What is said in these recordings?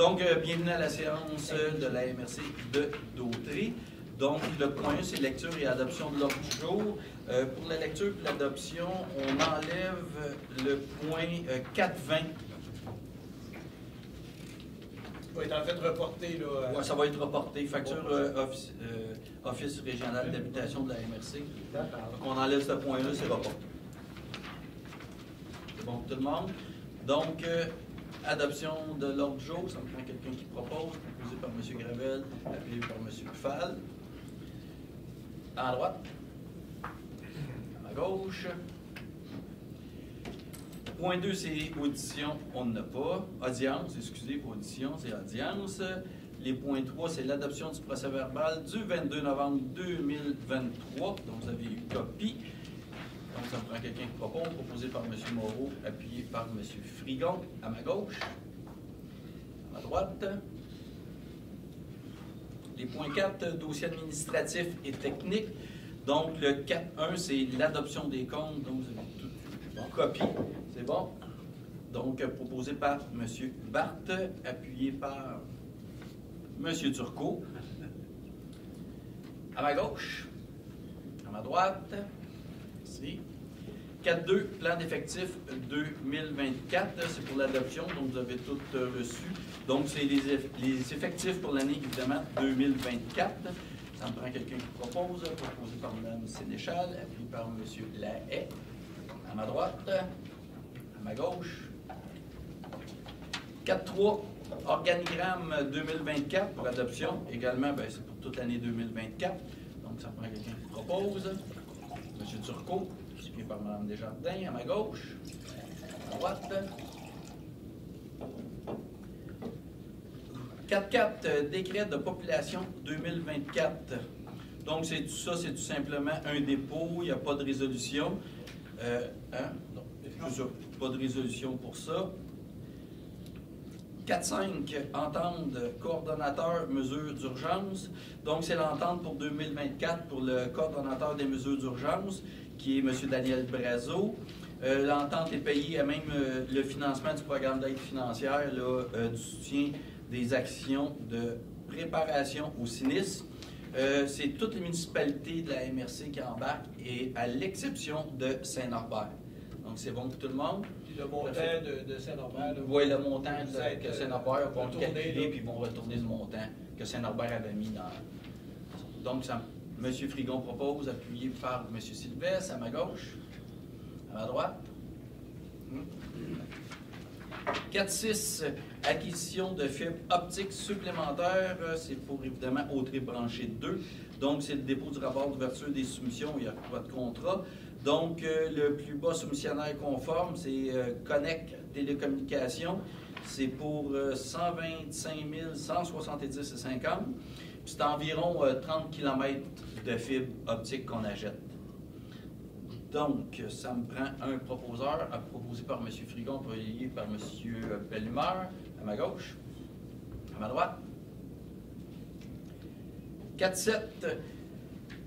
Donc, bienvenue à la séance de la MRC de Dautrey. Donc, le point 1, c'est lecture et adoption de l'ordre du jour. Pour la lecture et l'adoption, on enlève le point 4.20. Il va être en fait reporté. Là, Ouais, ça va être reporté. Facture Office régional d'habitation de la MRC. Donc, on enlève ce point-là, c'est reporté. C'est bon pour tout le monde? Donc, adoption de l'ordre du jour, ça me prend quelqu'un qui propose, proposé par M. Gravel, appuyé par M. Pfal. À droite. À ma gauche. Point 2, c'est audition, on n'en a pas. Audience, excusez, audition, c'est audience. Les points 3, c'est l'adoption du procès-verbal du 22 novembre 2023. Donc, vous avez eu copie. Donc, ça me prend quelqu'un qui propose, proposé par M. Moreau, appuyé par M. Frigon, à ma gauche, à ma droite. Les points 4, dossier administratif et technique. Donc, le 4.1, c'est l'adoption des comptes. Donc, vous avez tout en copie. C'est bon? Donc, proposé par M. Barthes, appuyé par M. Turcot. À ma gauche, à ma droite. 4.2, plan d'effectifs 2024, c'est pour l'adoption, donc vous avez tout reçu. Donc, c'est les effectifs pour l'année, évidemment, 2024. Ça me prend quelqu'un qui propose, proposé par Mme Sénéchal, appuyé par M. Lahaye, à ma droite, à ma gauche. 4.3, organigramme 2024 pour adoption, également, c'est pour toute l'année 2024. Donc, ça me prend quelqu'un qui propose. M. Turcot, suivi par Mme Desjardins, à ma gauche, à droite. 4.4, décret de population 2024. Donc, c'est tout ça, c'est tout simplement un dépôt, il n'y a pas de résolution. Non, c'est ça, pas de résolution pour ça. 4.5, entente coordonnateur mesures d'urgence. Donc, c'est l'entente pour 2024 pour le coordonnateur des mesures d'urgence, qui est M. Daniel Brazeau. L'entente est payée à même le financement du programme d'aide financière, là, du soutien des actions de préparation au sinistre. C'est toutes les municipalités de la MRC qui embarquent, et à l'exception de Saint-Norbert. Donc, c'est bon pour tout le monde. Puis le montant de Saint-Norbert. Oui, le montant que Saint-Norbert va calculer, puis ils vont retourner le montant que Saint-Norbert avait mis dans. Donc, M. Frigon propose, appuyé par M. Sylvestre, à ma gauche, à ma droite. 4.6, acquisition de fibres optiques supplémentaires. C'est pour, évidemment, Autrey branché 2. Donc, c'est le dépôt du rapport d'ouverture des soumissions. Il n'y a pas de contrat. Donc, le plus bas soumissionnaire conforme, c'est Connect Télécommunications. C'est pour 125 170,50 $. C'est environ 30 km de fibres optiques qu'on achète. Donc, ça me prend un proposeur, proposé par M. Frigon, appuyé par M. Bellumeur, à ma gauche, à ma droite. 4.7,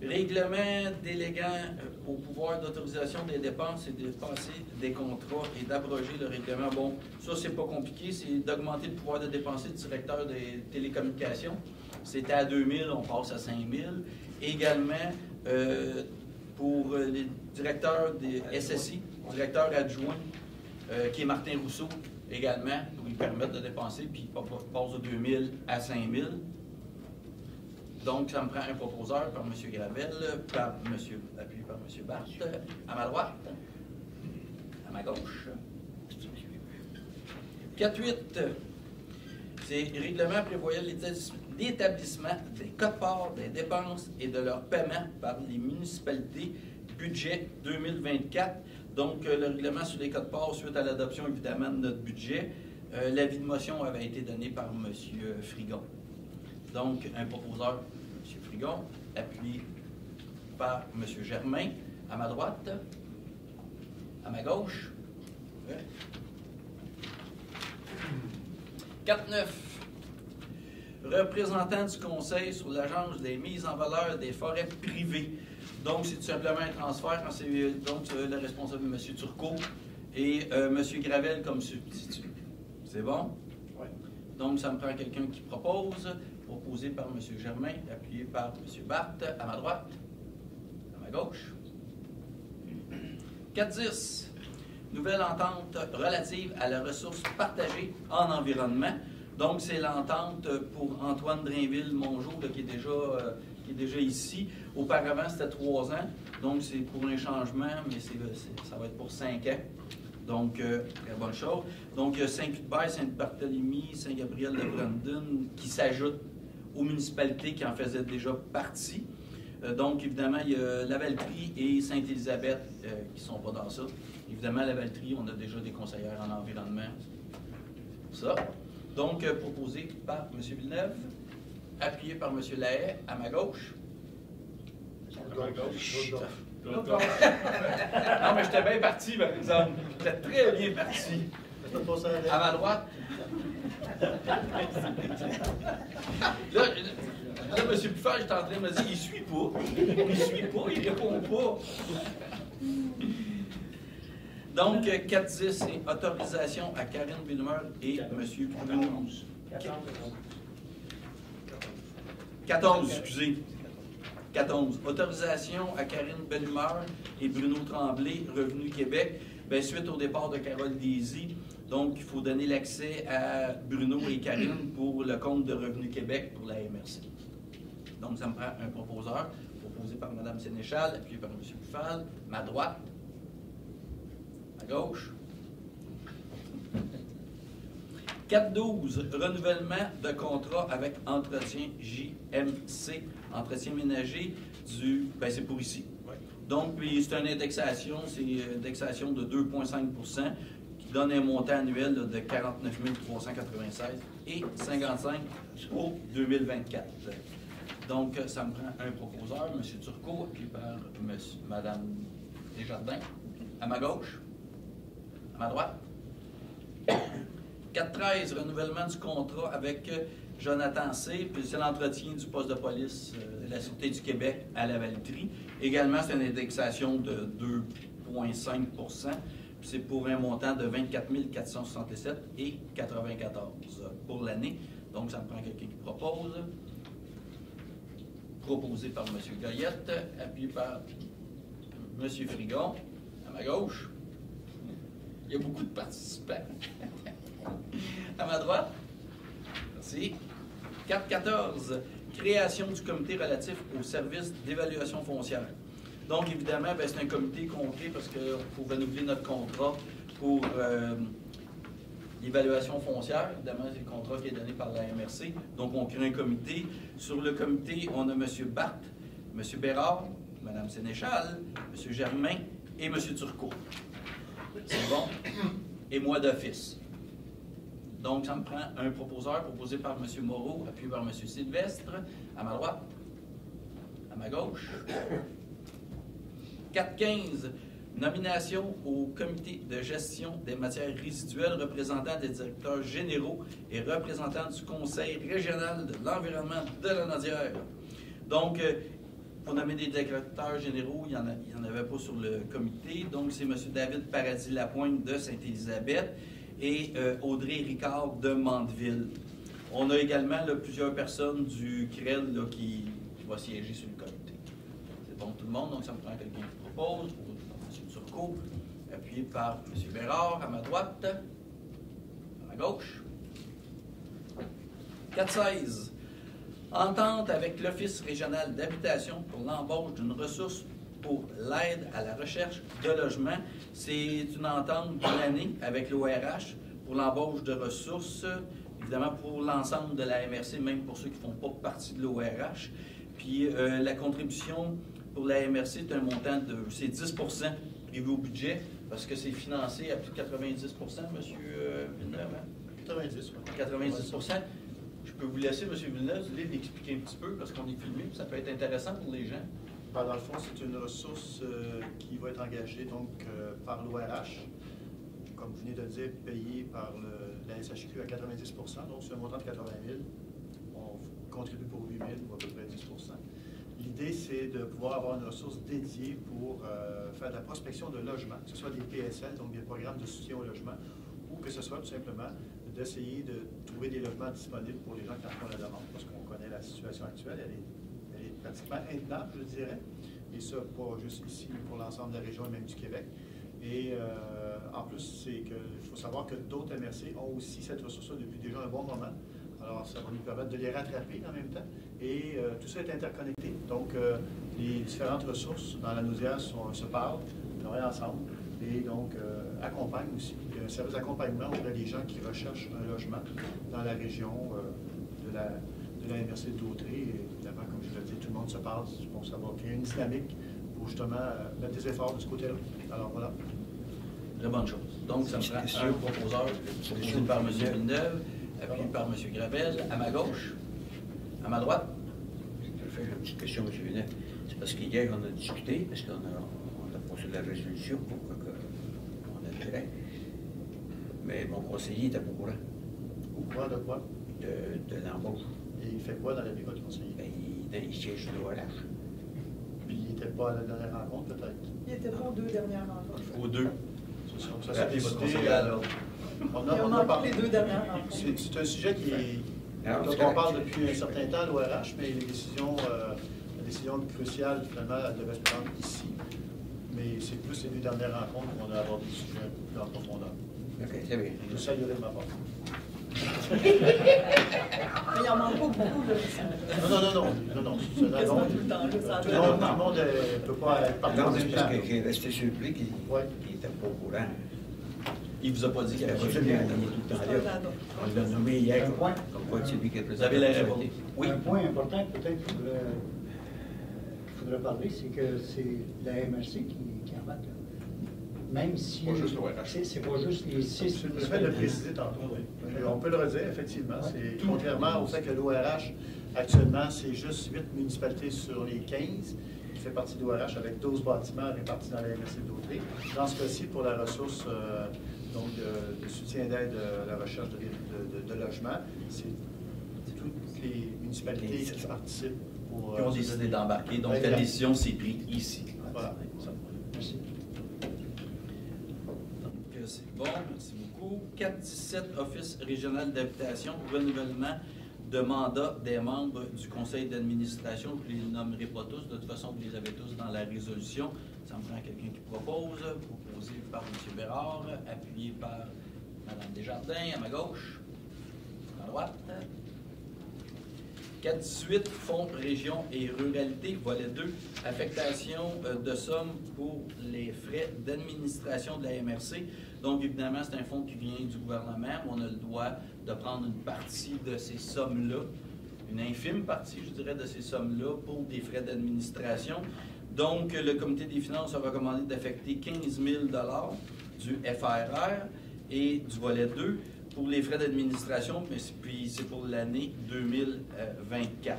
règlement déléguant au pouvoir d'autorisation des dépenses et de dépasser des contrats et d'abroger le règlement. Bon, ça, c'est pas compliqué, c'est d'augmenter le pouvoir de dépenser du directeur des télécommunications. C'était à 2 000, on passe à 5 000. Également, pour les directeurs des SSI, directeur adjoint, qui est Martin Rousseau, également, pour lui permettre de dépenser, puis il passe de 2 000 à 5 000. Donc, ça me prend un proposeur par M. Gravel, appuyé par M. Barthes, à ma droite, à ma gauche. 4.8, c'est règlement prévoyant l'établissement des quotes-parts des dépenses et de leur paiement par les municipalités, budget 2024. Donc, le règlement sur les quotes-parts suite à l'adoption, évidemment, de notre budget. L'avis de motion avait été donné par M. Frigon. Donc, un proposeur, M. Frigon, appuyé par M. Germain, à ma droite, à ma gauche. 4.9, représentant du Conseil sur l'Agence des mises en valeur des forêts privées. Donc, c'est tout simplement un transfert. Donc, le responsable, M. Turcot, et M. Gravel comme substitut. C'est bon? Oui. Donc, ça me prend quelqu'un qui propose, proposé par M. Germain, appuyé par M. Barthes, à ma droite, à ma gauche. 4.10. Nouvelle entente relative à la ressource partagée en environnement. Donc, c'est l'entente pour Antoine Drainville-Mongeau qui est déjà ici. Auparavant, c'était 3 ans. Donc, c'est pour un changement, mais ça va être pour 5 ans. Donc, très bonne chose. Donc, il y a Saint-Cuthbert, Saint-Barthélemy, Saint-Gabriel-de-Brandon qui s'ajoutent aux municipalités qui en faisaient déjà partie. Donc, évidemment, il y a Lavaltrie et Sainte-Élisabeth qui ne sont pas dans ça. Évidemment, Lavaltrie, on a déjà des conseillères en environnement. Ça. Donc, proposé par M. Villeneuve, appuyé par M. Lahaye, à ma gauche. À ma gauche. Non, mais j'étais bien parti, par exemple. J'étais très bien parti. À ma droite. Là, M. Buffard, j'étais en train de me dire, il suit pas. Il répond pas. Donc, 4.10, c'est autorisation à Karine Villemer et M. Bruno. 14, excusez. 14. Autorisation à Karine Bellumeur et Bruno Tremblay, Revenu Québec. Bien, suite au départ de Carole Désy, donc il faut donner l'accès à Bruno et Karine pour le compte de Revenu Québec pour la MRC. Donc, ça me prend un proposeur, proposé par Mme Sénéchal, appuyé par M. Buffal, ma droite, ma gauche. 4.12, renouvellement de contrat avec Entretien JMC, Entretien ménager c'est pour ici. Ouais. Donc, c'est une indexation, c'est une indexation de 2,5 qui donne un montant annuel de 49 396 et 55 pour 2024. Donc, ça me prend un proposeur, M. Turcot, puis par Mme Desjardins, à ma gauche, à ma droite. 4.13, renouvellement du contrat avec Jonathan C. Puis c'est l'entretien du poste de police de la Sûreté du Québec à Lavaltrie. Également, c'est une indexation de 2,5 puis c'est pour un montant de 24 467 et 94 pour l'année. Donc, ça me prend quelqu'un qui propose. Proposé par M. Goyette, appuyé par M. Frigon, à ma gauche. Il y a beaucoup de participants. À ma droite. Merci. 4.14. Création du comité relatif au service d'évaluation foncière. Donc, évidemment, c'est un comité qu'on crée parce qu'il faut renouveler notre contrat pour l'évaluation foncière. Évidemment, c'est le contrat qui est donné par la MRC. Donc, on crée un comité. Sur le comité, on a M. Barthes, M. Bérard, Mme Sénéchal, M. Germain et M. Turcot. C'est bon? Et moi d'office. Donc, ça me prend un proposeur proposé par M. Moreau, appuyé par M. Sylvestre, à ma droite, à ma gauche. 4.15, nomination au comité de gestion des matières résiduelles représentant des directeurs généraux et représentants du Conseil régional de l'environnement de la Nodière. Donc, pour nommer des directeurs généraux, il n'y en avait pas sur le comité. Donc, c'est M. David Paradis-Lapointe de Sainte-Élisabeth et Audrey Ricard de Mandeville. On a également plusieurs personnes du CREL qui va siéger sur le comité. C'est bon tout le monde, donc ça me prend quelqu'un qui propose, M. Turcot, appuyé par M. Bérard à ma droite, à ma gauche. 4.16. Entente avec l'Office régional d'habitation pour l'embauche d'une ressource pour l'aide à la recherche de logement. C'est une entente d'une année avec l'ORH pour l'embauche de ressources, évidemment pour l'ensemble de la MRC, même pour ceux qui ne font pas partie de l'ORH. Puis la contribution pour la MRC est un montant de, c'est 10 prévu au budget, parce que c'est financé à plus de 90 M. Villeneuve. 90, oui. 90 Je peux vous laisser, M. Villeneuve, l'expliquer un petit peu, parce qu'on est filmé, ça peut être intéressant pour les gens. Dans le fond, c'est une ressource qui va être engagée donc, par l'ORH, comme vous venez de le dire, payée par la SHQ à 90 donc c'est un montant de 80 000. On contribue pour 8 000 ou à peu près 10 L'idée, c'est de pouvoir avoir une ressource dédiée pour faire de la prospection de logement, que ce soit des PSL, donc des programmes de soutien au logement, ou que ce soit tout simplement d'essayer de trouver des logements disponibles pour les gens qui en font la demande, parce qu'on connaît la situation actuelle, elle est pratiquement intenable, je dirais, et ça, pas juste ici, mais pour l'ensemble de la région et même du Québec. Et en plus, il faut savoir que d'autres MRC ont aussi cette ressource-là depuis déjà un bon moment. Alors, ça va nous permettre de les rattraper en même temps. Et tout ça est interconnecté. Donc, les différentes ressources dans la Naudière se parlent, travaillent ensemble et donc accompagnent aussi. Il y a un service d'accompagnement auprès des gens qui recherchent un logement dans la région de la MRC de Dautrey. Et évidemment, comme je l'ai dit, tout le monde se parle pour savoir qu'il y a une dynamique pour justement mettre des efforts de ce côté-là. Alors, voilà. Très bonne chose. Donc, ça me prend un proposeur proposé par M. Villeneuve, appuyé par M. Gravel, à ma gauche, à ma droite. Je vais faire une petite question, M. Villeneuve. C'est parce qu'hier, on a discuté, parce qu'on a posé la résolution pour qu'on ait direct. Mais mon conseiller était pas au courant. Au courant de quoi? De l'embauche. Et il fait quoi dans la vie, votre conseiller? Ben, il siège de l'ORH. Puis il n'était pas à la dernière rencontre, peut-être? Il était pas aux 2 dernières rencontres. Aux deux. Ça s'est Votre décidé. conseiller à l'ordre. On Et a on manque parlé. les 2 dernières rencontres. C'est un sujet Alors, dont c'est on correct. parle depuis un certain temps à l'ORH, mais la décision cruciale, finalement, elle devait se prendre ici. Mais c'est plus les 2 dernières rencontres qu'on a abordé le sujet un peu plus en profondeur. OK, c'est bien. Je saluerai de ma part. Mais il en manque pas beaucoup, là. Non. Quasiment tout le temps, là, ça a Tout le monde ne peut pas être partout. Non, mais c'est parce que j'ai resté surpris qu'il Ouais. n'était pas au courant. Il ne vous a pas dit Il qu'il y avait avait pas pas dit de qu'il était tout le temps là. On l'a nommé hier comme quoi c'est lui qui est Vous président. avez la réponse. Oui. Un point important peut-être qu'il faudrait parler, c'est que c'est la MRC qui embarque. Là. Même si Pas juste l'ORH. c'est pas juste les 6. Je me fait de le préciser tantôt. Oui. On peut le redire, effectivement. C'est contrairement au fait que l'ORH, actuellement, c'est juste 8 municipalités sur les 15 qui fait partie de l'ORH avec 12 bâtiments répartis dans la MRC de Dautrey. Dans ce cas-ci, pour la ressource donc de soutien d'aide à la recherche de logement, c'est toutes les municipalités qui participent pour... Qui ont décidé d'embarquer. Donc, la Exact. décision s'est prise ici. Voilà. Merci. Donc, c'est bon, merci beaucoup. 417, Office régional d'habitation, renouvellement de mandat des membres du conseil d'administration. Je ne les nommerai pas tous, de toute façon, vous les avez tous dans la résolution. Ça me prend quelqu'un qui propose, proposé par M. Bérard, appuyé par Mme Desjardins, à ma gauche, à ma droite. 418, Fonds région et ruralité, volet 2, affectation de sommes pour les frais d'administration de la MRC. Donc, évidemment, c'est un fonds qui vient du gouvernement. On a le droit de prendre une partie de ces sommes-là, une infime partie, je dirais, de ces sommes-là pour des frais d'administration. Donc, le comité des finances a recommandé d'affecter 15 000 du FRR et du volet 2 pour les frais d'administration, mais puis c'est pour l'année 2024.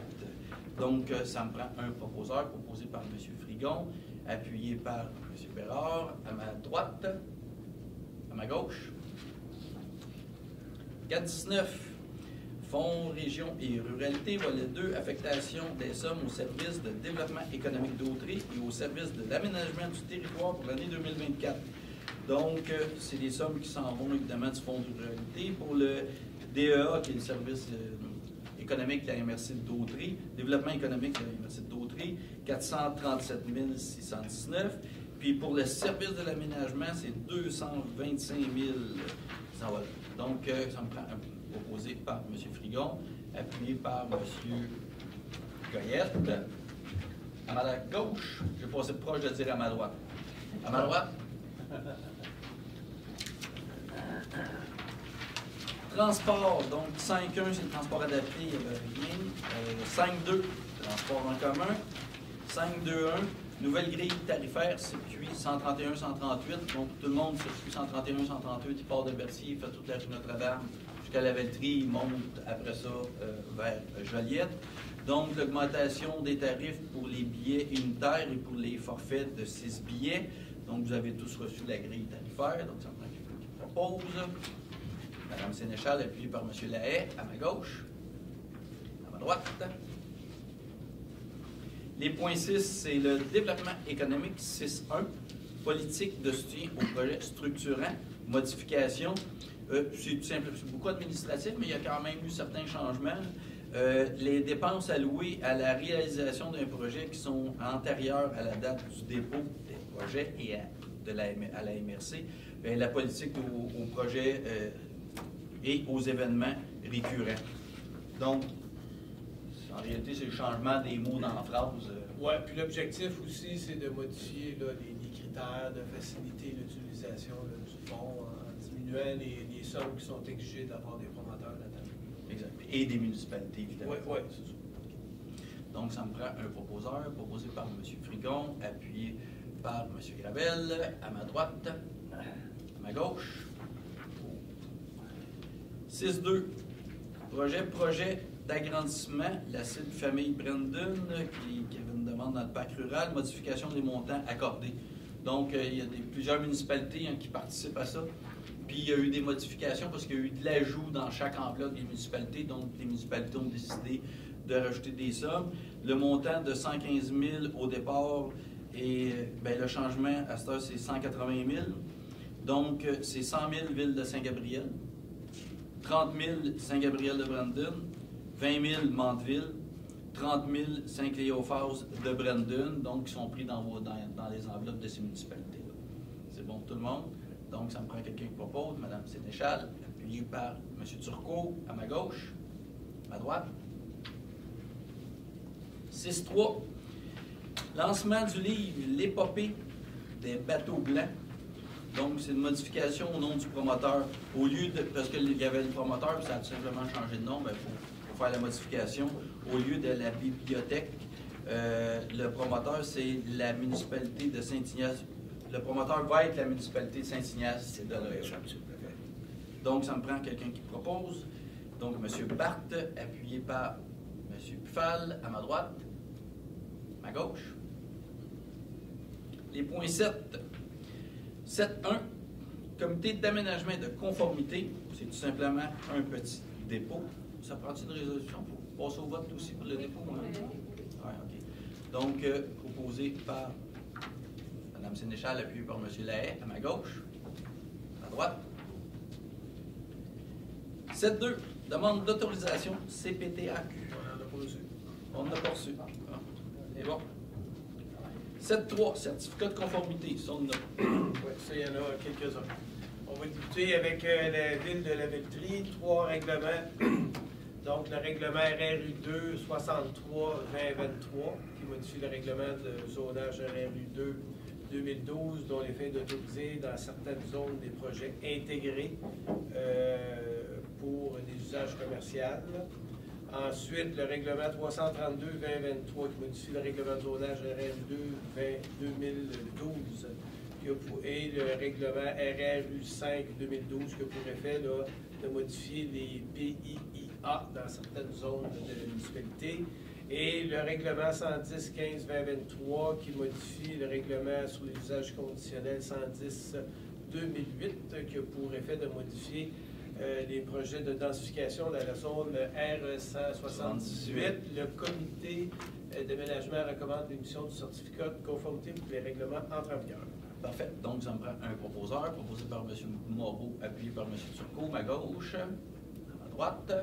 Donc, ça me prend un proposeur proposé par M. Frigon, appuyé par M. Bérard, à ma droite, à ma gauche. 419, Fonds région et ruralité, volet 2, affectation des sommes au service de développement économique d'Autrey et au service de l'aménagement du territoire pour l'année 2024. Donc, c'est des sommes qui s'en vont évidemment du Fonds de ruralité pour le DEA, qui est le service économique de la MRC de Dautrey, développement économique de la MRC de Dautrey, 437 619. Puis pour le service de l'aménagement, c'est 225 000. Voilà. Donc, ça me prend un proposé par M. Frigon, appuyé par M. Goyette. À ma gauche, je vais passer proche de dire à ma droite. À ma droite. Transport, donc 5.1, c'est le transport adapté, il n'y avait rien. 5.2, transport en commun. 5.2.1, nouvelle grille tarifaire, circuit 131-138. Donc tout le monde, circuit 131-138, il part de Berthier, il fait toute la rue Notre-Dame jusqu'à la Velleterie, il monte après ça vers Joliette. Donc l'augmentation des tarifs pour les billets unitaires et pour les forfaits de 6 billets. Donc vous avez tous reçu la grille tarifaire, donc ça me prend quelqu'un qui propose. Mme Sénéchal, appuyée par M. Lahaye, à ma gauche, à ma droite. Les points 6, c'est le développement économique 6.1, politique de soutien aux projets structurants, modification C'est tout simple, c'est beaucoup administratif, mais il y a quand même eu certains changements. Les dépenses allouées à la réalisation d'un projet qui sont antérieures à la date du dépôt des projets et à la MRC, bien, la politique au projet et aux événements récurrents. Donc, en réalité, c'est le changement des mots dans la phrase. Oui, puis l'objectif aussi, c'est de modifier là, les critères, de faciliter l'utilisation du fonds en diminuant les sommes qui sont exigées de la part des promoteurs notamment. Exact. Et des municipalités, évidemment. Oui, c'est ça. Donc, ça me prend un proposeur, proposé par M. Frigon, appuyé par M. Gravel, à ma droite, à ma gauche. 6.2. Projet d'agrandissement, la cible famille Brandon, qui avait une demande dans le parc rural, modification des montants accordés. Donc, il y a plusieurs municipalités qui participent à ça. Puis, il y a eu des modifications parce qu'il y a eu de l'ajout dans chaque enveloppe des municipalités. Donc, les municipalités ont décidé de rajouter des sommes. Le montant de 115 000 au départ, et bien, le changement à cette heure, c'est 180 000. Donc, c'est 100 000 Ville de Saint-Gabriel, 30 000 Saint-Gabriel-de-Brandon, 20 000 Mandeville, 30 000 Saint-Cléophas de Brandon, donc qui sont pris dans les enveloppes de ces municipalités-là. C'est bon pour tout le monde? Donc, ça me prend quelqu'un qui propose, Mme Sénéchal, appuyée par M. Turcot, à ma gauche, à ma droite. 6.3. Lancement du livre L'épopée des bateaux blancs. Donc, c'est une modification au nom du promoteur. Au lieu de, parce qu'il y avait le promoteur, puis ça a tout simplement changé de nom, il faut faire la modification. Au lieu de la bibliothèque, le promoteur, c'est la municipalité de Saint-Ignace. Le promoteur va être la municipalité de Saint-Ignace, c'est de l'heure. Donc, ça me prend quelqu'un qui propose. Donc, M. Barthes, appuyé par M. Pfal, à ma droite, à ma gauche. Les points 7. 7.1, comité d'aménagement et de conformité, c'est tout simplement un petit dépôt. Ça prend une résolution pour passer au vote aussi pour le dépôt? Hein? Ouais, OK. Donc, proposé par Mme Sénéchal, appuyé par M. Lahaye, à ma gauche, à ma droite. 7.2, demande d'autorisation CPTAQ. On n'en a pas reçu. On n'a pas reçu. Ah, c'est bon. 7.3, certificat de conformité. Ça, on a. Oui, ça, il y en a quelques-uns. On va débuter avec la ville de la Velletrie, 3 règlements. Donc, le règlement RRU 2 63 2023, qui modifie le règlement de zonage RRU 2 2012, dont l'effet d'autoriser dans certaines zones des projets intégrés pour des usages commerciaux. Ensuite, le règlement 332-2023 qui modifie le règlement de zonage RRU 2012 et le règlement RRU 5 2012 qui a pour effet là, de modifier les PIIA dans certaines zones de la municipalité. Et le règlement 110-15-2023 qui modifie le règlement sur les usages conditionnels 110-2008 qui a pour effet de modifier les projets de densification dans la zone R178. Le comité d'aménagement recommande l'émission du certificat de conformité pour les règlements entre en vigueur. Parfait. Donc, ça me prend un proposeur, proposé par M. Moreau, appuyé par M. Turcot, ma gauche, à ma droite.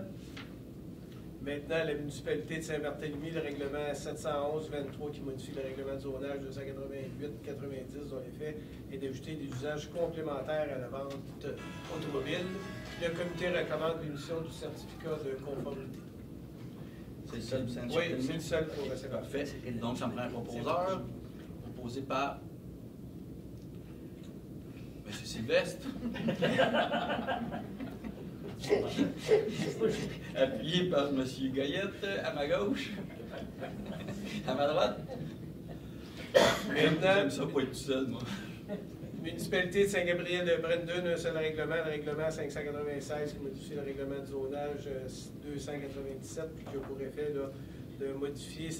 Maintenant, la municipalité de Saint-Barthélemy, le règlement 711-23 qui modifie le règlement de zonage 288-90 dont l'effet est d'ajouter des usages complémentaires à la vente automobile. Le comité recommande l'émission du certificat de conformité. C'est le seul. Oui, c'est le seul pour la Parfait. Donc, ça me prend un proposeur, proposé par M. Sylvestre. Appuyé par M. Goyette, à ma gauche. À ma droite. J'aime ça pour être tout seul, moi. Municipalité de Saint-Gabriel-de-Brandon, un seul règlement, le règlement 596 qui modifie le règlement de zonage 297, puis qui a pour effet là, de modifier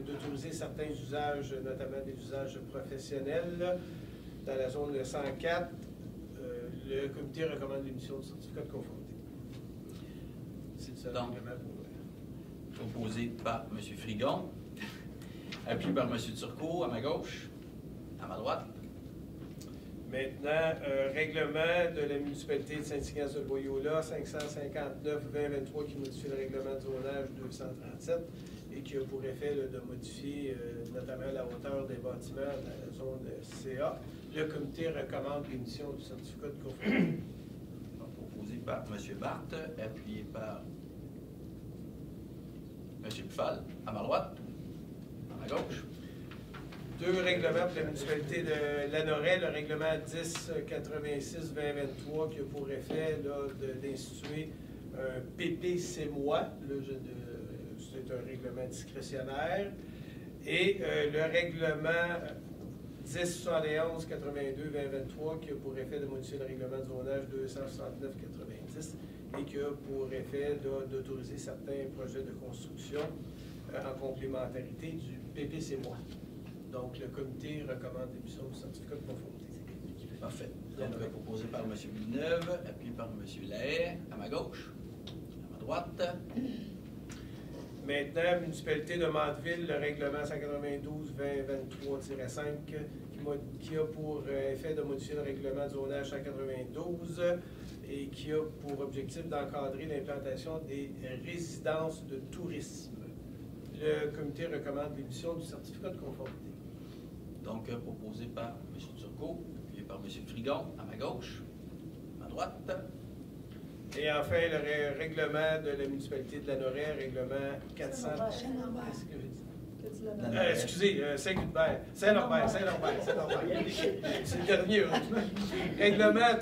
d'autoriser certains usages, notamment des usages professionnels. Là, dans la zone 104, le comité recommande l'émission du certificat de conformité. C'est le seul règlement pour... Proposé par M. Frigon, appuyé par M. Turcot, à ma gauche, à ma droite. Maintenant, règlement de la municipalité de Saint-Ignace-de-Loyola, 559-2023, qui modifie le règlement de zonage 237 et qui a pour effet de modifier notamment la hauteur des bâtiments dans la zone CA. Le comité recommande l'émission du certificat de conformité. Proposé par M. Barthes, appuyé par M. Pfal, à ma droite, à ma gauche. 2 règlements pour la municipalité de Lanoret, le règlement 1086-2023 qui a pour effet d'instituer un PPC-moi, c'est un règlement discrétionnaire, et le règlement 1071-82-2023 qui a pour effet de modifier le règlement de zonage 269-90 et qui a pour effet d'autoriser certains projets de construction en complémentarité du PPC-moi. Donc, le comité recommande l'émission du certificat de conformité. Parfait. Donc, proposé par M. Villeneuve, appuyé par M. Lahaye, à ma gauche, à ma droite. Maintenant, municipalité de Mandeville, le règlement 192-2023-5 qui a pour effet de modifier le règlement de zonage 192 et qui a pour objectif d'encadrer l'implantation des résidences de tourisme. Le comité recommande l'émission du certificat de conformité. Donc, proposé par M. Turcot, appuyé par M. Frigon, à ma gauche, à ma droite. Et enfin, le règlement de la municipalité de Lanoret, règlement 400... Qu'est-ce que j'ai dit? Excusez, Saint-Hubert. Saint-Norbert. C'est le dernier, heureusement. Règlement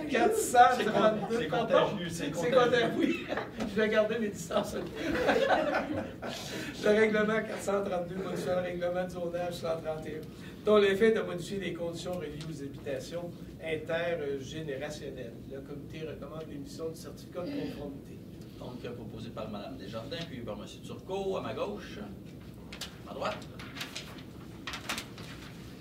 432. C'est contagieux, C'est contagieux, oui. Je vais garder mes distances. Le règlement 432 modifie le règlement de zonage 131, dont l'effet de modifier les conditions reliées aux habitations intergénérationnelles. Le comité recommande l'émission du certificat de conformité. Donc, proposé par Mme Desjardins, puis par M. Turcot, à ma gauche, à ma droite.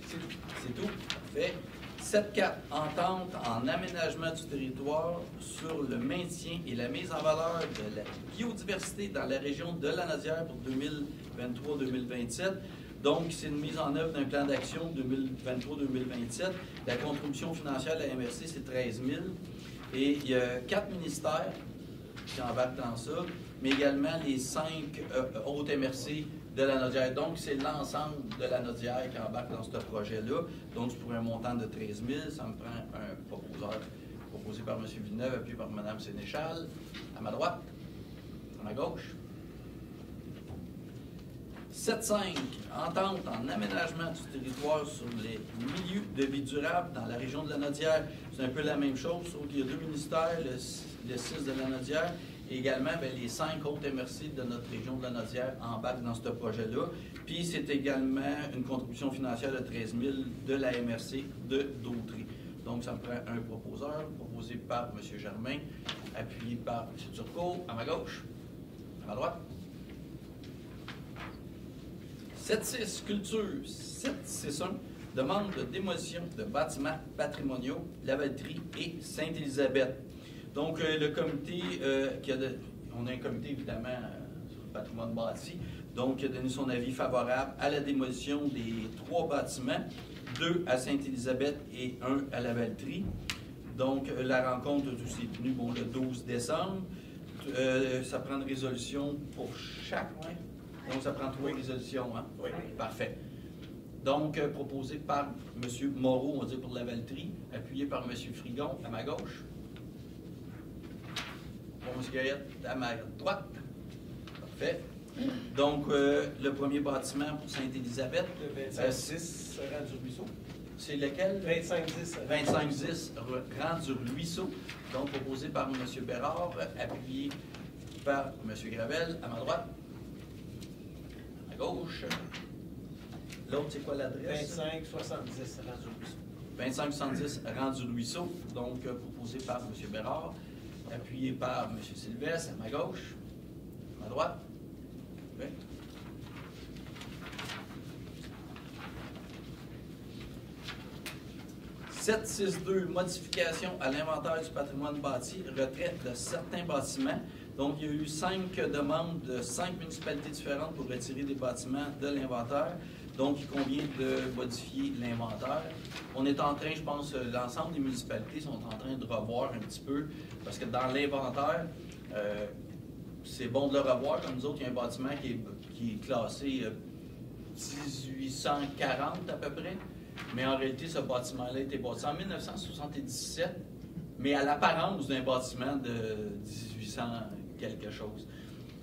C'est tout. Parfait. 7.4. Entente en aménagement du territoire sur le maintien et la mise en valeur de la biodiversité dans la région de Lanaudière pour 2023-2027. Donc, c'est une mise en œuvre d'un plan d'action 2023-2027. La contribution financière de la MRC, c'est 13 000. Et il y a 4 ministères qui embarquent dans ça, mais également les 5 autres MRC de Lanaudière. Donc, c'est l'ensemble de Lanaudière qui embarque dans ce projet-là. Donc, c'est pour un montant de 13 000. Ça me prend un proposeur proposé par M. Villeneuve, appuyé par Mme Sénéchal, à ma droite, à ma gauche. 7.5. Entente en aménagement du territoire sur les milieux de vie durable dans la région de Lanaudière. C'est un peu la même chose, sauf qu'il y a 2 ministères, le 6 de Lanaudière, et également les 5 autres MRC de notre région de Lanaudière embarquent dans ce projet-là. Puis c'est également une contribution financière de 13 000 de la MRC de Dautry. Donc ça me prend un proposeur, proposé par M. Germain, appuyé par M. Turcot, à ma gauche, à ma droite. 7.6 culture, 7.6.1 demande de démolition de bâtiments patrimoniaux, Lavaltrie et Sainte-Élisabeth. Donc le comité, on a un comité évidemment sur le patrimoine bâti, donc il a donné son avis favorable à la démolition des 3 bâtiments, 2 à Sainte-Élisabeth et 1 à Lavaltrie. Donc la rencontre s'est tenue le 12 décembre. Ça prend une résolution pour chaque. Donc, ça prend 3 résolutions, hein? Oui. Parfait. Donc, proposé par M. Moreau, on va dire pour Lavaltrie, appuyé par M. Frigon, à ma gauche. Bon, M. Gaillette, à ma droite. Parfait. Donc, le premier bâtiment pour Sainte-Élisabeth. Le 25-10, rang du ruisseau. C'est lequel? 25-10. 25-10, rang du ruisseau. Donc, proposé par M. Bérard, appuyé par M. Gravel, à ma droite. À gauche. L'autre, c'est quoi l'adresse? 25-70, rang du ruisseau. 25-70, rang du ruisseau. Donc, proposé par M. Bérard, appuyé par M. Sylvestre, à ma gauche. À ma droite. Oui. « 7.6.2, modification à l'inventaire du patrimoine bâti, retrait de certains bâtiments. » Donc, il y a eu 5 demandes de 5 municipalités différentes pour retirer des bâtiments de l'inventaire. Donc, il convient de modifier l'inventaire. On est en train, je pense, l'ensemble des municipalités sont en train de revoir un petit peu, parce que dans l'inventaire, c'est bon de le revoir. Comme nous autres, il y a un bâtiment qui est classé 1840 à peu près, mais en réalité, ce bâtiment-là a été bâti en 1977, mais à l'apparence d'un bâtiment de 1800 quelque chose.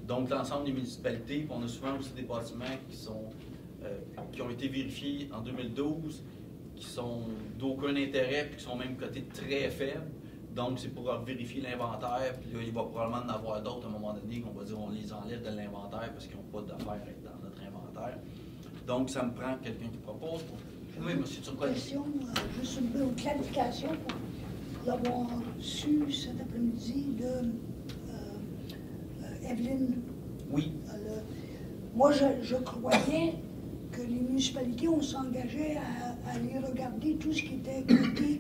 Donc, l'ensemble des municipalités, on a souvent aussi des bâtiments qui ont été vérifiés en 2012, qui sont d'aucun intérêt, puis qui sont même cotés très faibles. Donc, c'est pour vérifier l'inventaire, puis là, il va probablement en avoir d'autres à un moment donné qu'on va dire on les enlève de l'inventaire parce qu'ils n'ont pas d'affaires dans notre inventaire. Donc, ça me prend quelqu'un qui propose. Oui, M. Turcotte. Question, juste une clarification pour l'avoir su cet après-midi de Evelyne. Oui. Moi, je croyais que les municipalités, on s'engageait à aller regarder tout ce qui était côté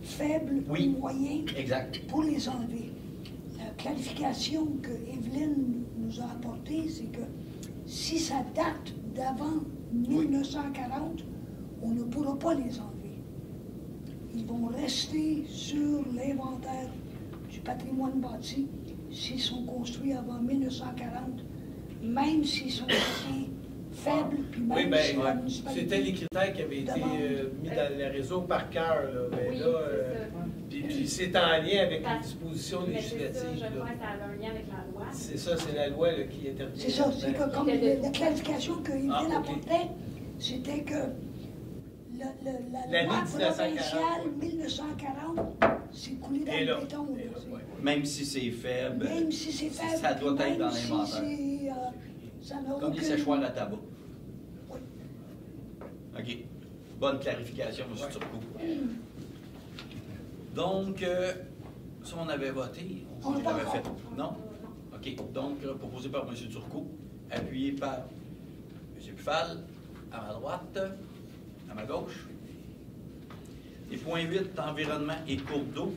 faible Oui. ou moyen Exact. pour les enlever. La clarification que Evelyne nous a apportée, c'est que si ça date d'avant 1940, on ne pourra pas les enlever. Ils vont rester sur l'inventaire du patrimoine bâti s'ils sont construits avant 1940, même s'ils sont faibles, puis même Oui, bien, si la municipalité... c'était les critères qui avaient été mis dans le réseau par cœur. Là. Mais Oui, là, puis c'est en lien avec les dispositions mais c'est ça, législatives. je crois là. que ça a un lien avec la loi. C'est ça, c'est la loi là, qui intervient. C'est ça, c'est que comme la clarification que Evelyne ok. apportait, c'était que la L'année loi 1940, provinciale oui. 1940, c'est coulé dans Et là, le béton. et là, là, c'est- ouais. Même si c'est faible, Même si c'est faible, ça doit puis être dans même si l'inventaire. ça n'a Comme les aucune- séchoirs à tabac. Oui. OK. Bonne clarification, M. Turcot. Donc, ça, on avait voté. On l'a pas l'avait fait. encore. Non? OK. Donc, proposé par M. Turcot, appuyé par M. Pufal, à ma droite, à ma gauche. Et point 8, environnement et cours d'eau.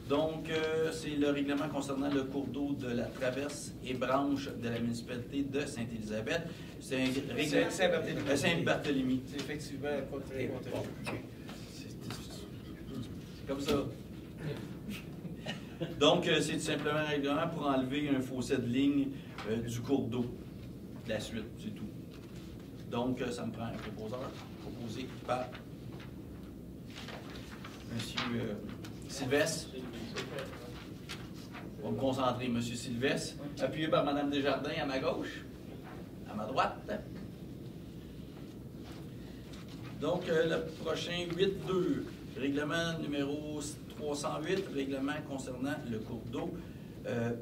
Donc, c'est le règlement concernant le cours d'eau de la traverse et branche de la municipalité de Sainte-Élisabeth. C'est un règlement... Saint-Barthélemy. Saint-Barthélemy. C'est effectivement pas très content. C'est comme ça. Donc, c'est tout simplement un règlement pour enlever un fossé de ligne du cours d'eau. De la suite, c'est tout. Donc, ça me prend un proposeur, proposé par M. Sylvestre. On va me concentrer, M. Sylvestre, appuyé par Mme Desjardins à ma gauche, à ma droite. Donc, le prochain 8.2, règlement numéro 308, règlement concernant le cours d'eau,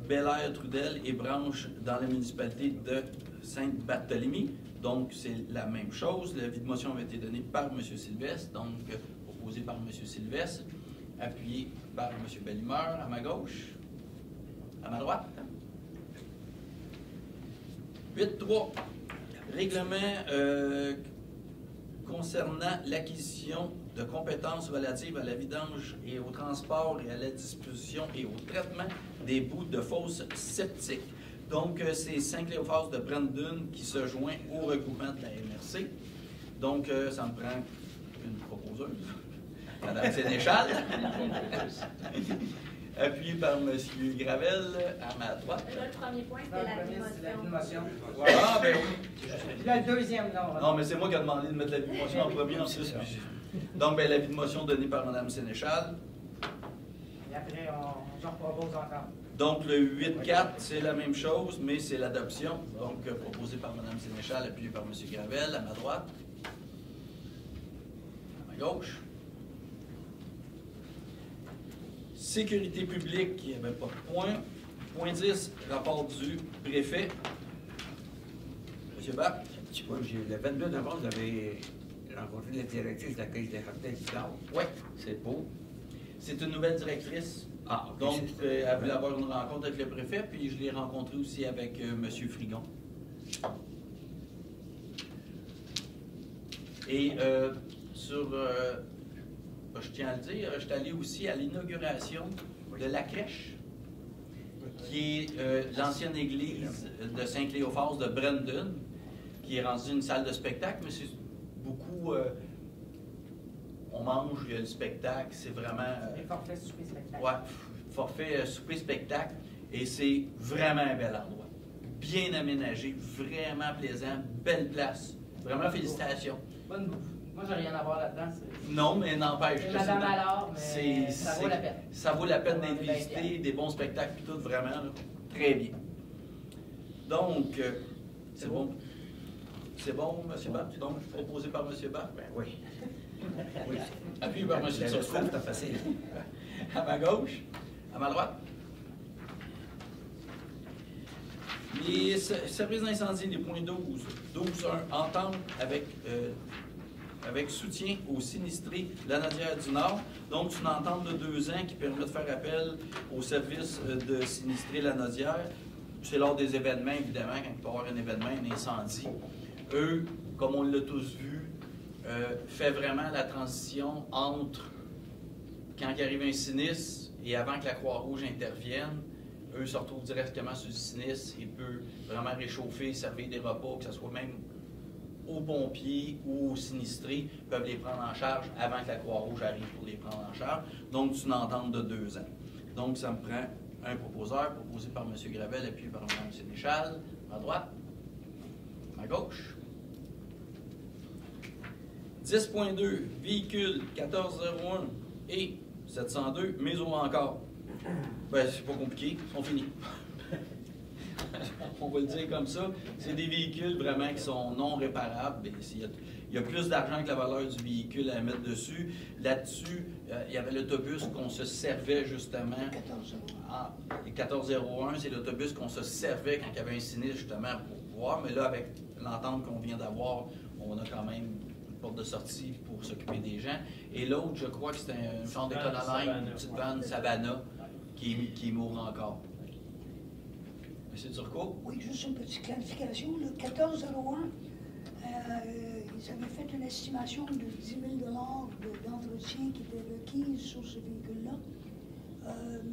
Bel-Air, Trudel et Branche dans la municipalité de Sainte-Barthélemy. Donc, c'est la même chose. L'avis de motion avait été donné par M. Sylvestre, donc proposé par M. Sylvestre, appuyé par M. Bellimeur à ma gauche, à ma droite. 8.3, règlement concernant l'acquisition de compétences relatives à la vidange et au transport et à la disposition et au traitement des bouts de fosses septiques. Donc, c'est Saint-Cléophas de Brandon qui se joint au regroupement de la MRC. Donc, ça me prend une proposeuse, Mme Sénéchal, appuyée par M. Gravel à ma droite. Là, le premier point, c'était la démotion. Ah, ben oui. Le deuxième, non. Non, mais c'est moi qui ai demandé de mettre l'avis de motion en premier, en plus. Donc, ben, l'avis de motion donné par Mme Sénéchal. Et après, j'en propose encore. Donc, le 8.4, c'est la même chose, mais c'est l'adoption. Donc, proposé par Mme Sénéchal, appuyé par M. Gravel, à ma droite. À ma gauche. Sécurité publique, il n'y avait pas de point. Point 10, rapport du préfet. M. Bach. Tu vois, le 22 novembre, vous avez rencontré la directrice de la Caisse des Rapports du Cloud. Oui, C'est beau. c'est une nouvelle directrice. Ah, ok. Donc, elle voulait avoir une rencontre avec le préfet, puis je l'ai rencontré aussi avec M. Frigon. Et je tiens à le dire, je suis allé aussi à l'inauguration de la crèche, qui est l'ancienne église de Saint-Cléophas de Brandon, qui est rendue une salle de spectacle, mais beaucoup. On mange, il y a le spectacle, c'est vraiment. Les forfaits souper-spectacle. Ouais, forfait souper-spectacle. Et c'est vraiment un bel endroit. Bien aménagé, vraiment plaisant, belle place. Vraiment félicitations. Bonne bouffe. Moi, j'ai rien à voir là-dedans. Non, mais n'empêche. C'est Madame alors, mais c'est- ça vaut la peine. Ça vaut la peine d'être On est bien visité, fiers. des bons spectacles, puis tout, vraiment, là, très bien. Donc, c'est bon. C'est bon, M. Barth? Donc, proposé par M. Barth? Ben oui. Oui. Appuyé par M. La Turcot. réponse, c'est facile. À ma gauche? À ma droite? Les services d'incendie, les points 12. 12.1, entente avec soutien aux sinistrés Lanaudière du Nord. Donc, c'est une entente de 2 ans qui permet de faire appel aux services de sinistrés Lanaudière. C'est lors des événements, évidemment, quand il peut y avoir un événement, un incendie. Eux, comme on l'a tous vu, fait vraiment la transition entre quand il arrive un sinistre et avant que la Croix-Rouge intervienne. Eux se retrouvent directement sur le sinistre. Ils peuvent vraiment réchauffer, servir des repas, que ce soit même aux pompiers ou aux sinistrés, peuvent les prendre en charge avant que la Croix-Rouge arrive pour les prendre en charge. Donc, c'est une entente de 2 ans. Donc, ça me prend un proposeur, proposé par M. Gravel, appuyé par M. Michal, à droite, à gauche. 10.2, véhicule 1401 et 702, maison encore. Ben, c'est pas compliqué, ils sont finis. On va le dire comme ça. C'est des véhicules vraiment qui sont non réparables. Il y a plus d'argent que la valeur du véhicule à mettre dessus. Là-dessus, il y avait l'autobus qu'on se servait justement. 1401, c'est l'autobus qu'on se servait quand il y avait un sinistre justement pour voir. Mais là, avec l'entente qu'on vient d'avoir, on a quand même une porte de sortie pour s'occuper des gens. Et l'autre, je crois que c'était un genre d'économie, une petite vanne Savannah qui mourra encore. M. Turcot? Oui, juste une petite clarification. Le 1401, ils avaient fait une estimation de 10 000 d'entretien qui était requise sur ce véhicule-là,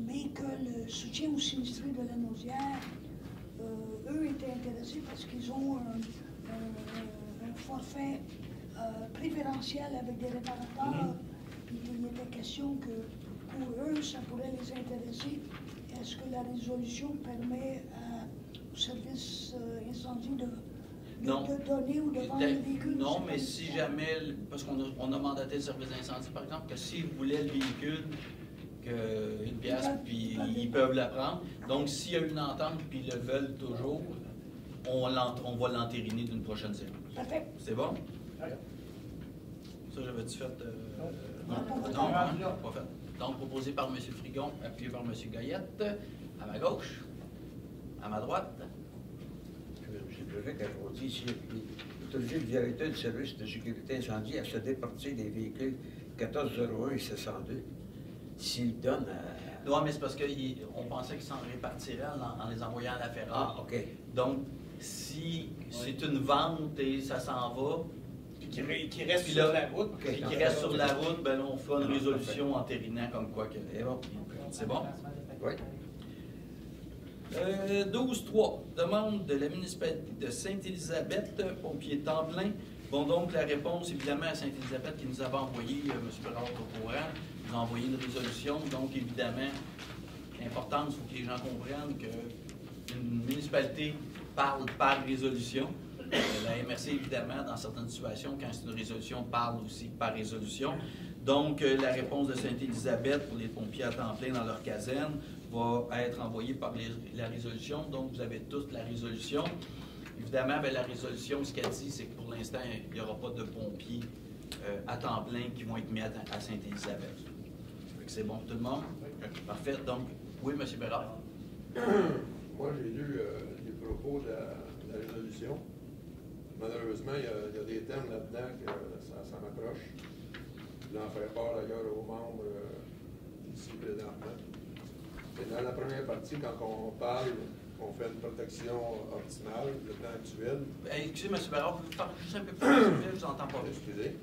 mais que le soutien aux sinistrés de Lanaudière, eux étaient intéressés parce qu'ils ont un forfait préférentiel avec des réparateurs. Puis il était question que pour eux, ça pourrait les intéresser. Est-ce que la résolution permet au service incendie de donner ou de vendre le véhicule? Non, mais si jamais, parce qu'on a mandaté le service d'incendie, par exemple, que s'ils voulaient le véhicule, une pièce, puis ils peuvent la prendre. Donc, s'il y a une entente, puis ils le veulent toujours, on va l'entériner d'une prochaine série. Parfait. C'est bon? Ça, j'avais-tu fait? Non, pas fait. Donc, proposé par M. Frigon, appuyé par M. Goyette. À ma gauche. À ma droite. Je voudrais qu'ajouter ici, autoriser le directeur du service de sécurité incendie à se départir des véhicules 1401 et 702 s'il donne à... Non, mais c'est parce qu'on pensait qu'ils s'en répartiraient en les envoyant à la ferraille. Ah, OK. Donc, si c'est une vente et ça s'en va, Qui reste puis sur là, la route. puis qui reste sur la route, ben là, on fera une résolution entérinant comme quoi que. C'est bon? Oui. 12.3. Demande de la municipalité de Sainte-Élisabeth, pompier temps plein. Bon, donc, la réponse, évidemment, à Sainte-Élisabeth qui nous avait envoyé, M. Bérard au courant, nous a envoyé une résolution. Donc, évidemment, l'importance, il faut que les gens comprennent qu'une municipalité parle par résolution. La MRC, évidemment, dans certaines situations, quand c'est une résolution, parle aussi par résolution. Donc, la réponse de Sainte-Élisabeth pour les pompiers à temps plein dans leur caserne va être envoyée par la résolution. Donc, vous avez toute la résolution. Évidemment, bien, la résolution, ce qu'elle dit, c'est que pour l'instant, il n'y aura pas de pompiers à temps plein qui vont être mis à Sainte-Élisabeth. C'est bon pour tout le monde? Parfait. Donc, oui, M. Bérard. Moi, j'ai lu les propos de la résolution. Malheureusement, il y a des thèmes là-dedans que ça m'accroche. Je vais en faire part d'ailleurs aux membres ici présentement. Et dans la première partie, quand on parle, on fait une protection optimale, le temps actuel. Excusez, M. Bérard, vous parlez juste un peu plus, je vous entends pas. Excusez.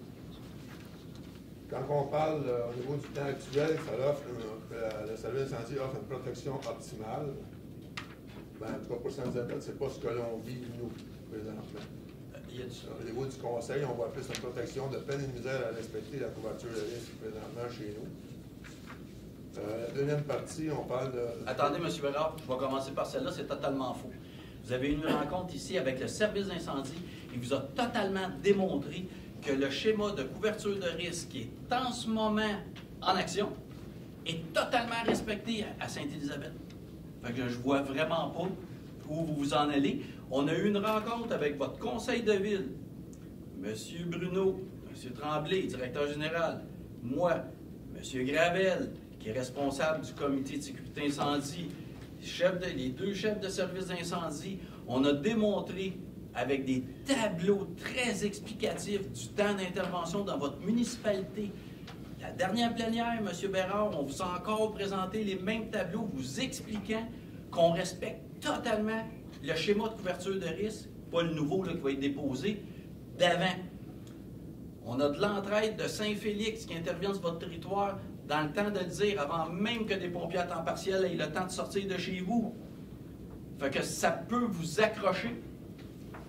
Quand on parle au niveau du temps actuel, le service incendie offre une protection optimale. Ben, en tout cas, pour Sainte-Élisabeth, c'est pas ce que l'on vit, nous, présentement. Au niveau du conseil, on voit plus une protection de peine et de misère à respecter la couverture de risque présentement chez nous. La deuxième partie, on parle de... Attendez, M. Bérard, je vais commencer par celle-là, c'est totalement faux. Vous avez eu une rencontre ici avec le service d'incendie. Il vous a totalement démontré que le schéma de couverture de risque qui est en ce moment en action est totalement respecté à Sainte-Élisabeth. Fait que je vois vraiment pas où vous vous en allez. On a eu une rencontre avec votre conseil de ville, M. Bruno, M. Tremblay, directeur général, moi, M. Gravel, qui est responsable du comité de sécurité incendie, les deux chefs de service d'incendie. On a démontré avec des tableaux très explicatifs du temps d'intervention dans votre municipalité. La dernière plénière, M. Bérard, on vous a encore présenté les mêmes tableaux vous expliquant qu'on respecte totalement le schéma de couverture de risque, pas le nouveau là, qui va être déposé, d'avant. On a de l'entraide de Saint-Félix qui intervient sur votre territoire dans le temps de le dire, avant même que des pompiers à temps partiel aient le temps de sortir de chez vous. Fait que ça peut vous accrocher,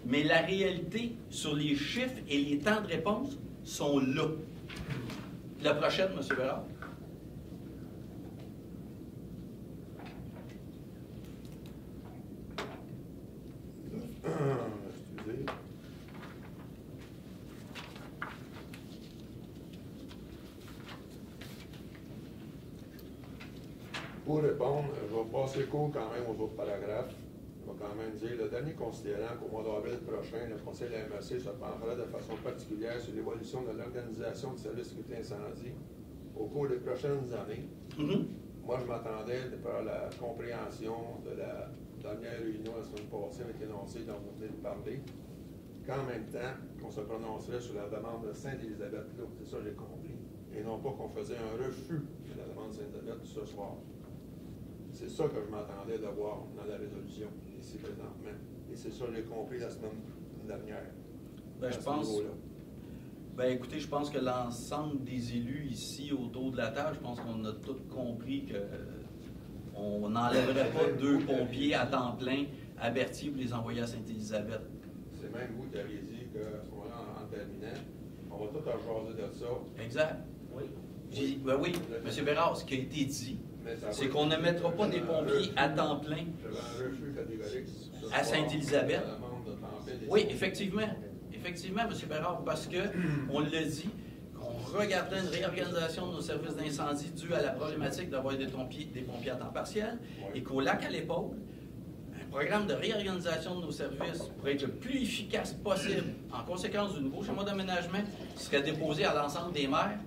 mais la réalité sur les chiffres et les temps de réponse sont là. La prochaine, M. Bérard. Excusez. Pour répondre, je vais passer court quand même aux autres paragraphes. Je vais quand même dire, le dernier considérant qu'au mois d'avril prochain, le Conseil de la MRC se penchera de façon particulière sur l'évolution de l'organisation du service de sécurité incendie au cours des prochaines années. Moi, je m'attendais par la compréhension de la dernière réunion la semaine passée avec l'énoncé dont vous venez de parler, qu'en même temps, qu'on se prononcerait sur la demande de Sainte-Élisabeth. C'est ça que j'ai compris. Et non pas qu'on faisait un refus de la demande de Sainte-Élisabeth ce soir. C'est ça que je m'attendais de voir dans la résolution, ici présentement. Et c'est ça que j'ai compris la semaine dernière. Écoutez, je pense que l'ensemble des élus ici autour de la table, je pense qu'on a tous compris qu'on n'enlèverait pas 2 pompiers à temps plein à Berthier pour les envoyer à Sainte-Élisabeth. C'est même vous qui avez dit qu'à ce moment-là, en terminant, on va tout rejaser de ça. Exact. Oui. Oui, M. Bérard, ce qui a été dit, c'est qu'on ne mettra pas des pompiers à temps plein à Sainte-Élisabeth. Oui, effectivement. Effectivement, M. Bérard, parce qu'on l'a dit, qu'on regardait une réorganisation de nos services d'incendie due à la problématique d'avoir des pompiers à temps partiel, et qu'au lac à l'épaule, un programme de réorganisation de nos services pour être le plus efficace possible, en conséquence du nouveau schéma d'aménagement, qui serait déposé à l'ensemble des maires,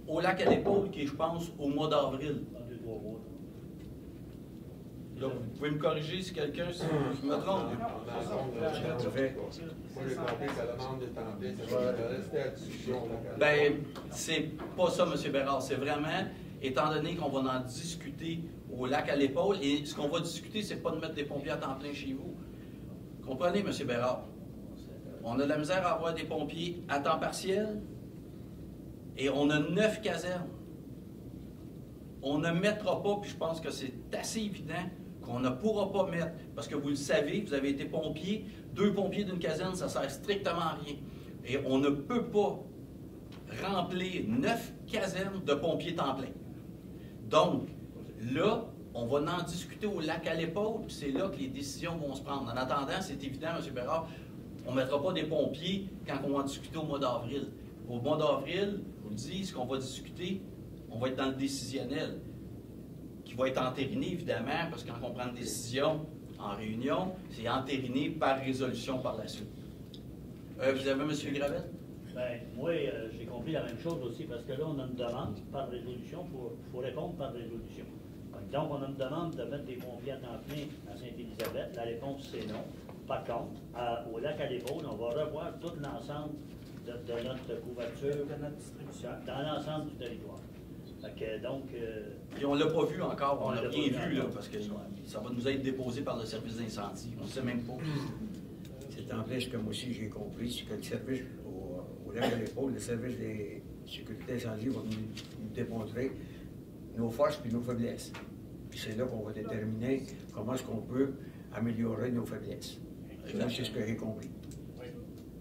au lac à l'épaule, qui est, je pense, au mois d'avril. Donc, vous pouvez me corriger si quelqu'un, si je me trompe. Moi, j'ai compris que la demande des temps pleins, ça va rester à discussion. Bien, c'est pas ça, M. Bérard. C'est vraiment, étant donné qu'on va en discuter au lac à l'épaule, et ce qu'on va discuter, c'est pas de mettre des pompiers à temps plein chez vous. Comprenez, M. Bérard? On a de la misère à avoir des pompiers à temps partiel, et on a 9 casernes. On ne mettra pas, puis je pense que c'est assez évident, qu'on ne pourra pas mettre, parce que vous le savez, vous avez été pompier, 2 pompiers d'une caserne, ça ne sert strictement à rien. Et on ne peut pas remplir 9 casernes de pompiers temps plein. Donc, là, on va en discuter au lac à l'épaule, puis c'est là que les décisions vont se prendre. En attendant, c'est évident, M. Bérard, on ne mettra pas des pompiers quand on va en discuter au mois d'avril. Au mois d'avril, je vous le dis, ce qu'on va discuter, on va être dans le décisionnel, qui va être entériné, évidemment, parce que quand on prend une décision en réunion, c'est entériné par résolution par la suite. Vous avez M. Gravel? Bien, moi, j'ai compris la même chose aussi, parce que là, on a une demande par résolution, il faut répondre par résolution. Donc, on a une demande de mettre des pompiers à temps plein à Sainte-Élisabeth. La réponse, c'est non. Par contre, au lac à l'épaule, on va revoir tout l'ensemble de notre couverture, de notre distribution, dans l'ensemble du territoire. Et on ne l'a pas vu encore, on n'a rien vu, là, parce que ça va nous être déposé par le service d'incendie. On ne sait même pas. C'est en fait ce que moi aussi j'ai compris, c'est que le service au lac à l'épaule, le service des sécurités incendie va nous démontrer nos forces et nos faiblesses. Puis c'est là qu'on va déterminer comment est-ce qu'on peut améliorer nos faiblesses. C'est ce que j'ai compris.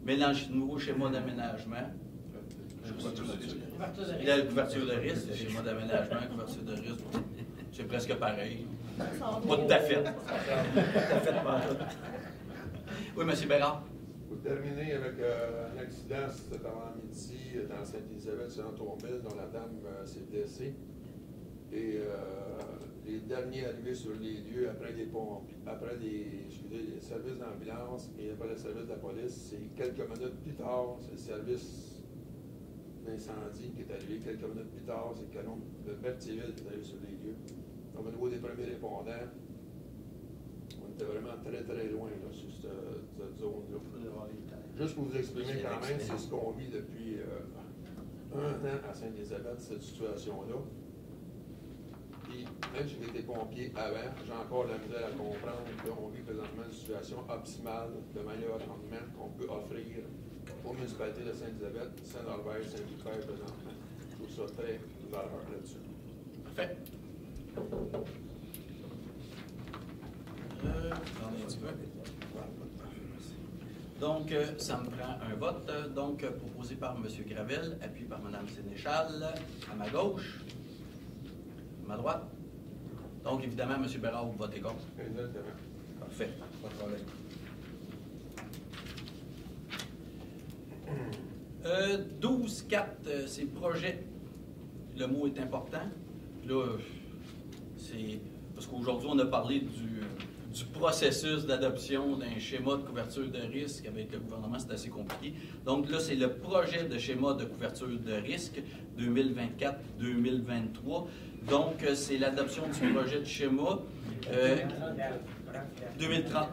Mélange de nouveau schéma d'aménagement. Il y a la couverture de risque, le schéma d'aménagement, couverture de risque. C'est presque pareil. Pas tout à fait. Pas tout à fait pas tout. Oui, M. Bérard. Pour terminer avec un accident cet avant-midi dans Sainte-Élisabeth, sur Tourville, dont la dame s'est blessée. Et les derniers arrivés sur les lieux après des les services d'ambulance et après le service de la police, c'est quelques minutes plus tard, c'est le service d'incendie qui est arrivé quelques minutes plus tard, c'est le canon de Berthierville qui est arrivé sur les lieux. Donc au niveau des premiers répondants, on était vraiment très très loin là, sur cette zone-là. Juste pour vous exprimer quand même, c'est ce qu'on vit depuis 1 an à Sainte-Élisabeth, cette situation-là. Puis, même si j'ai été pompier avant, j'ai encore la misère à comprendre qu'on vit présentement une situation optimale de meilleur rendement qu'on peut offrir aux municipalités de Sainte-Élisabeth, Saint-Norbert, Saint-Hubert présentement. Je trouve ça très valeur là-dessus. Parfait. Attendez un petit peu. Donc, ça me prend un vote. Donc, proposé par M. Gravel, appuyé par Mme Sénéchal, à ma gauche. À ma droite. Donc, évidemment, M. Bérard, vous votez contre. Exactement. Parfait. Pas de problème. 12.4, c'est projet. Le mot est important. Là, c'est parce qu'aujourd'hui, on a parlé du processus d'adoption d'un schéma de couverture de risque avec le gouvernement, c'est assez compliqué. Donc là, c'est le projet de schéma de couverture de risque 2024-2023. Donc, c'est l'adoption du projet de schéma 2030.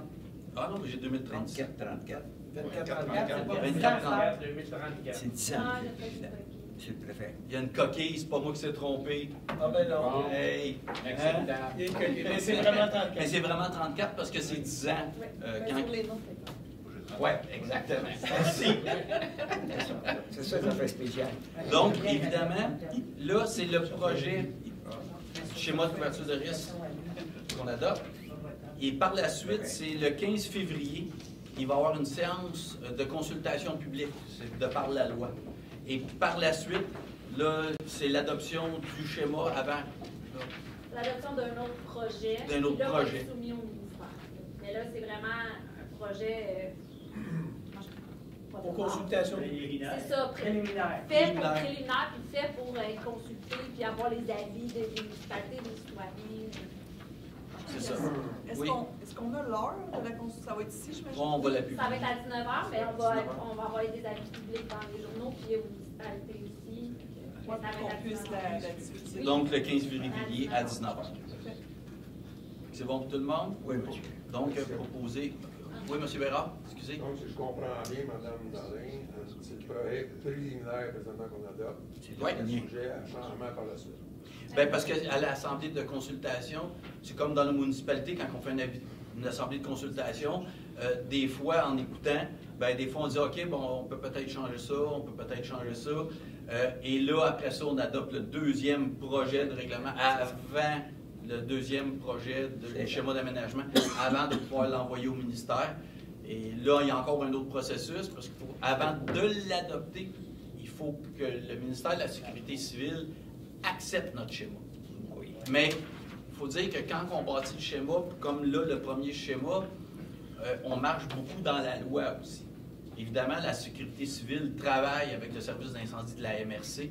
Ah non, mais j'ai 2030. 24-34. 24-34. 2034. C'est 10 ans. Monsieur le préfet. Il y a une coquille, c'est pas moi qui s'est trompé. Ah ben non. Hey! Acceptable. Mais c'est vraiment 34. Mais c'est vraiment 34 parce que c'est 10 ans. Oui, exactement. Merci. C'est ça, ça fait spécial. Donc, évidemment, là, c'est le projet schéma de couverture de risque qu'on adopte. Et par la suite, c'est le 15 février, il va y avoir une séance de consultation publique, c'est de par la loi. Et par la suite, là, c'est l'adoption du schéma avant. L'adoption d'un autre projet. D'un autre là, projet. Va être soumis au ministère. Mais là, c'est vraiment un projet. Pour consultation. C'est ça, Préliminaire. fait pour préliminaire, puis fait pour être consulté, puis avoir les avis des municipalités, des citoyens. C'est ça. Est-ce Oui. qu'on a l'heure de la consultation? Ça va être ici, j'imagine? On va la publier. Ça va être à 19h, mais on va envoyer des avis publics dans les journaux, puis aux municipalités aussi. Moi, pour qu'on puisse la discuter. Donc, le 15 février à 19h. C'est bon pour tout le monde? Oui, monsieur. Donc, proposé. Oui, M. Bérard, excusez. Donc, si je comprends bien, Mme Dallain, c'est le projet préliminaire présentement qu'on adopte. Oui. Le sujet à changement par la suite. Bien, parce qu'à l'assemblée de consultation, c'est comme dans nos municipalités, quand on fait une assemblée de consultation, des fois, en écoutant, bien, des fois, on dit, OK, bon, on peut peut-être changer ça, on peut peut-être changer ça. Et là, après ça, on adopte le deuxième projet de règlement avant le deuxième projet de schéma d'aménagement, avant de pouvoir l'envoyer au ministère. Et là, il y a encore un autre processus, parce qu'il faut, avant de l'adopter, il faut que le ministère de la Sécurité civile accepte notre schéma. Oui. Mais il faut dire que quand on bâtit le schéma, comme là, le premier schéma, on marche beaucoup dans la loi aussi. Évidemment, la Sécurité civile travaille avec le service d'incendie de la MRC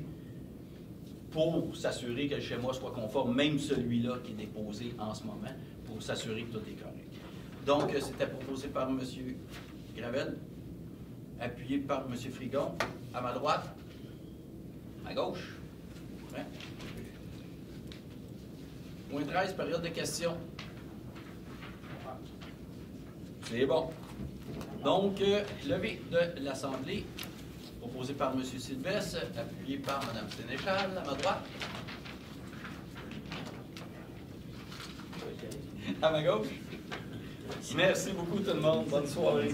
pour s'assurer que le schéma soit conforme, même celui-là qui est déposé en ce moment, pour s'assurer que tout est correct. Donc, c'était proposé par M. Gravel, appuyé par M. Frigon, à ma droite, à gauche. Ouais. Point 13, période de questions. C'est bon. Donc, levée de l'Assemblée, proposé par M. Sylvestre, appuyé par Mme Sénéchal, à ma droite. À ma gauche. Merci beaucoup tout le monde. Bonne soirée.